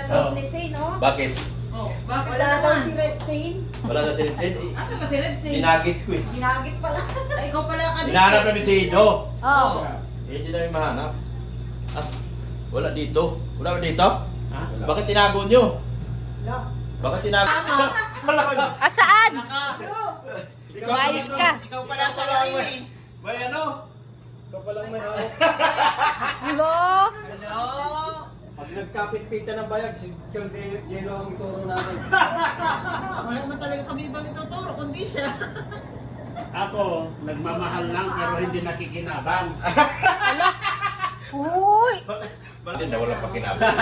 loob ni Zane, no? Bakit? Oh, bakit Wala ka daw naman? si Red Zane. Wala na si Red. Asa ba si Red Sea? Dinagit ko eh. Ginagit pala. Ay, ikaw pala ka dito. Hinahanap namin si Ido. Oh. Eh, hindi namin mahanap. Ah, wala dito. Wala ba dito? Ha? Bakit tinago nyo? Wala. Bakit tinago? Asaan? Naka. Umayos ka. Ikaw pala sa lain eh. May ano? Ikaw palang may hawak. Hello? Hello? Pag nagkapit-pita ng bayag, si Sir Jelo ang ituro namin. Wala naman talaga kami ibang ituturo, kundi siya. Ako, nagmamahal lang pero hindi nakikinabang. Uy! Bakit na wala pa kinabang?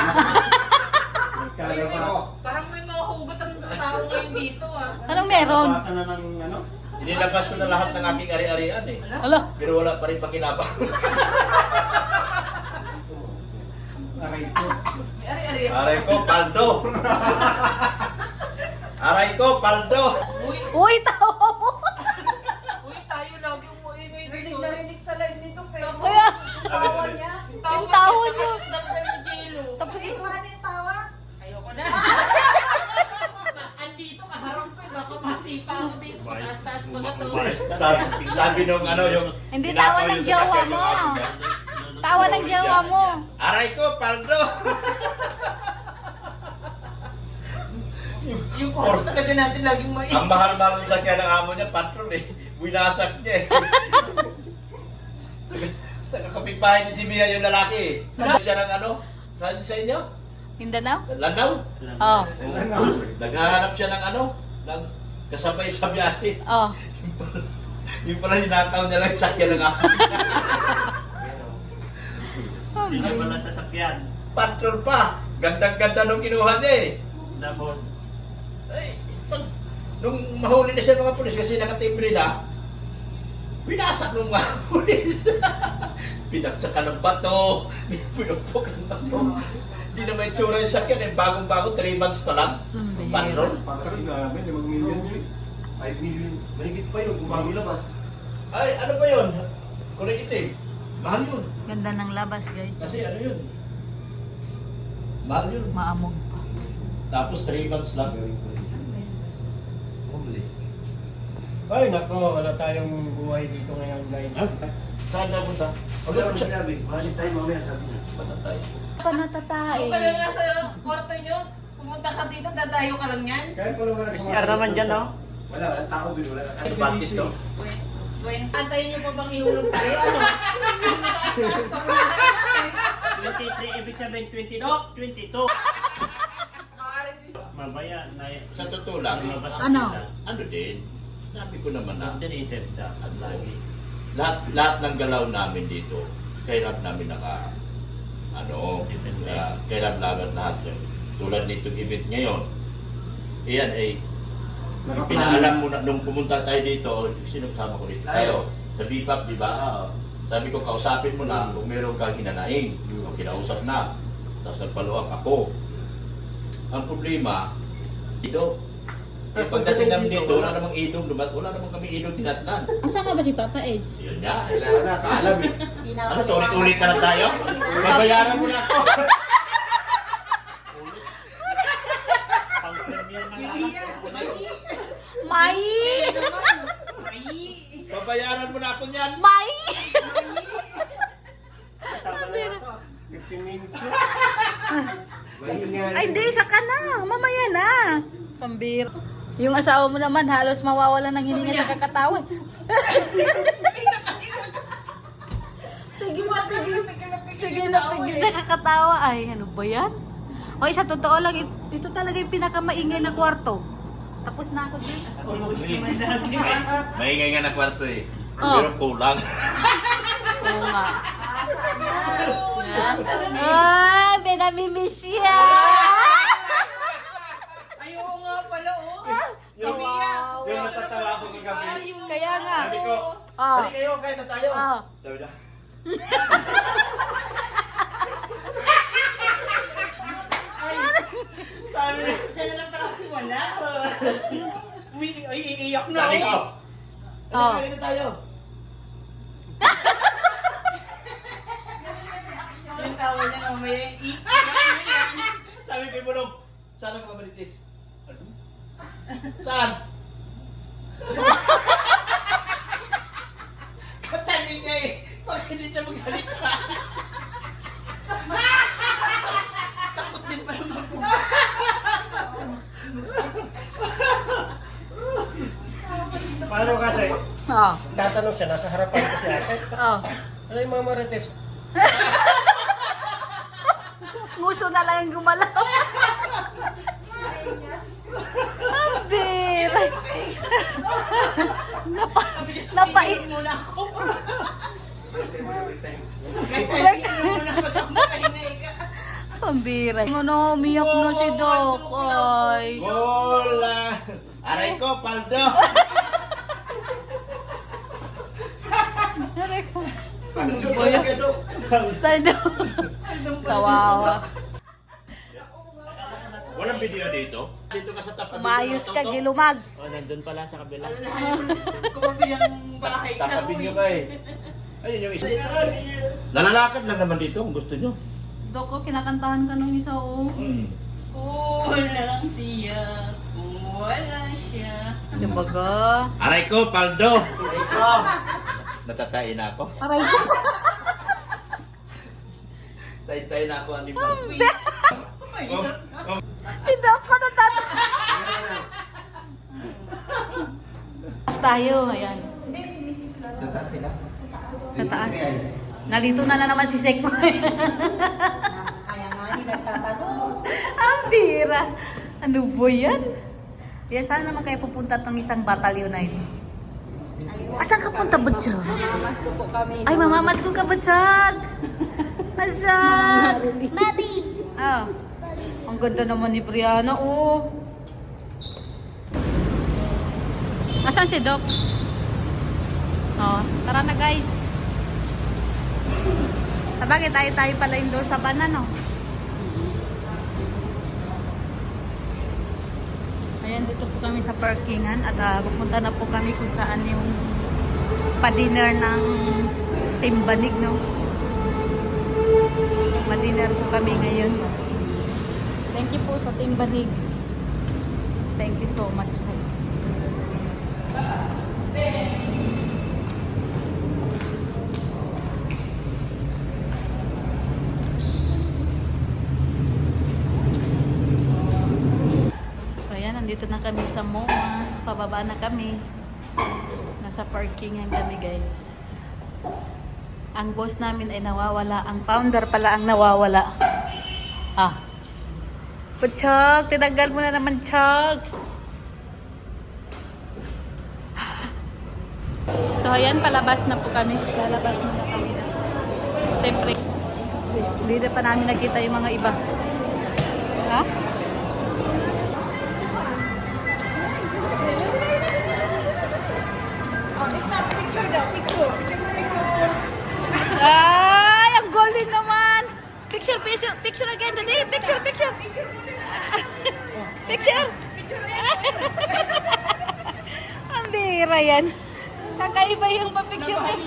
Nagkalabas. Parang may mga hugot ang tao ngayon dito ah. Anong meron? Basa na ng ano? Inilabas ko na lahat ng aking ari-arian eh. Alo? Pero wala pa rin pakinabang. Aray ko. May ari-ari. Aray ko, paldo! Aray ko, paldo! Uy, Uy, tawa mo! uy, tayo lagi umuingay Rinig dito. na rinig sa live nito, pero Kaya, tawa niya. yung tawa niyo. Dami ni Jelo. Tapos Ito nga yung tawa. Ayoko na. Andito, kaharap ko. Baka masipa ako dito. Pataas-taas mo na to. Sabi nung ano yung... Hindi tawa ng jowa mo. Tawa ng jowa mo. Aray ko, paldo! Yung photo talaga natin laging mais. Ang mahal-mahal ng sakyan ng amo niya, patron eh. Winasak niya eh. Taga-kapitbahay ni Jimmy yung lalaki eh. Ano siya ng ano? Saan sa inyo? Mindanao? Lanao? Oh. Naghahanap siya ng ano? Ng kasabay sa biyahe. Oh. Yung pala ninakaw niya lang yung sakyan ng amo niya. Hindi niya pala sasakyan. Patron pa! Gandang-ganda nung kinuha niya eh. Tapos, Ay, nung mahuli na siya mga pulis kasi nakatimbre na, winasak nung mga pulis. Pinagsakan ng bato, pinupok ng bato. Hindi na may tsura yung sakyan, eh, bagong-bago, 3 months pa lang. Patron. Patron, grabe, 5 million yun. 5 million. Mahigit pa yun kung bago labas. Ay, ano ba yun? Kulay itim. Mahal yun. Ganda ng labas, guys. Kasi ano yun? Mahal yun. Maamog pa. Tapos 3 months lang. Ay, nako, wala tayong buhay dito ngayon, guys. Saan na punta? Wala mo sinabi. Mahalis tayo mamaya, sabi niya. Matatay. Panatatae. Kung pala nga sa kwarto nyo, pumunta ka dito, dadayo ka lang yan. Kaya pala wala CR naman dyan, no? Wala, walang tao dun, wala. Ano batis to? Wait, antayin nyo pa bang ihulog tayo? Ano? 23, ibig sabihin 22. Mabaya na Sa totoo lang, Ano? ano din, sabi ko naman na, Underrated dapat lagi. lahat ng galaw namin dito, kailan namin kailan namin lahat yun. Tulad nitong event ngayon, iyan ay, pinaalam mo na, nung pumunta tayo dito, sino kasama ko dito? Tayo, sa BPAP, di ba? Sabi ko, kausapin mo na kung meron kang hinanaing. O, kinausap na. Tapos nagpaluak ako. Ang problema, dito, pagdating namin dito, wala namang idong, wala namang kami idong tinatnan. Asa nga ba si Papa Eds? Yun nga. Kailangan na, kaalam eh. Ano, tulit-tulit na lang tayo? Babayaran mo na ako. Pang-premier na Mai! Babayaran mo na ako niyan. Mai! 15 minutes. Mahinga. Ay, hindi, saka na. Mamaya na. Pambir. Yung asawa mo naman, halos mawawala ng hininga sa kakatawan. Tigil na tigil sa kakatawa. Ay, ano ba yan? O, sa totoo lang, ito talaga yung pinakamaingay na kwarto. Tapos na ako din. Maingay nga na kwarto eh. Oh. Pero kulang. Oo nga. Yan. Ay, pinamimiss siya. Ayaw nga pala, oh. Yung, Wow. yung natatawa ko kagabi. Kaya nga. Sabi ko, Oh. hali kayo, kain na tayo. Oh. Sabi na. Sabi na. Siya na lang pala kasi wala. Uy, ay, iiyak na Sabi ko, ako. Oh. kain na tayo. Yung tawa niya mamaya, iiyak na yan. Sabi ko, Saan ang Marites? Ano? Saan? Katabi niya eh. Bakit hindi siya maghalita? Takot din pala Paano kasi? Oh. Tatanong siya, nasa harapan ko si ate. Oh. Ano yung mga marites? Nguso na lang yung gumalaw. Ang bira. Napait. muna ako. Muna ako makahinga ka. Ang bira. Ano, umiyak na si Doc. Ay. Bola! Aray ko, paldo! Aray ko. Paldo talaga to. Taldo. Kawawa. Walang video dito? Dito ka sa tapat. Umayos ka, Gilumags. Oh, nandun pala sa kabila. Kumabi ang bahay ka. Takapin nyo ka eh. Ayun yung isa. Nalalakad lang naman dito kung gusto nyo. Dok, oh, kinakantahan ka nung isa, oh. Kulang siya, wala siya. Yung baga. Aray ko, paldo! Natatain na ako. Aray ko. Tay-tay na ako, animal. Si Doc ko na tayo, ayan. Sa taas. Nalito na naman si Sek. Kaya nga, hindi nagtatanong. Ang bira. Ano ba yan? Kaya saan naman kayo pupunta ng isang batalyon na ito? Asan ka punta, Butchag? Mamamas ko po kami. Ay, mamamas ko ka, Butchag! Butchag! Baby! Ah, ang ganda naman ni Brianna, oh. Asan si Doc? Oh, tara na guys. Sabagay, tayo pala yung doon sa banan, no? Ayan, dito po kami sa parkingan at pupunta na po kami kung saan yung pa-dinner ng Timbanig, no? Ma-dinner po kami ngayon. Thank you po sa Timbanig. Thank you so much po. Nandito na kami sa MoMA. Pababa na kami. Nasa parkingan kami, guys. Ang boss namin ay nawawala. Ang founder pala ang nawawala. Ah. Chag, tinanggal mo na naman, Chag. So, ayan, palabas na po kami. Lalabas muna kami. Siyempre, hindi na pa namin nakita yung mga iba. Ha? Ay, ang golden naman. Picture again, Daddy. Picture. Picture. Ang bira yan. Kakaiba yung pa-picture eh.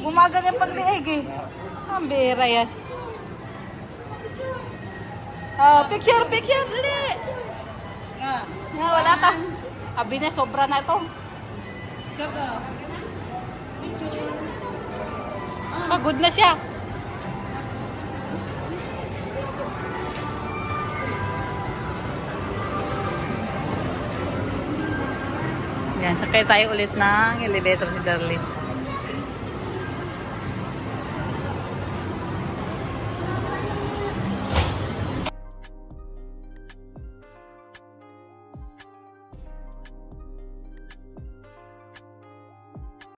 Gumagang yung pagliig eh. Ang bira yan. Oh, picture. Dali. Wala ka. Abi na, sobra na ito. Pagod na siya. Yan, sakay tayo ulit ng elevator ni Darlene.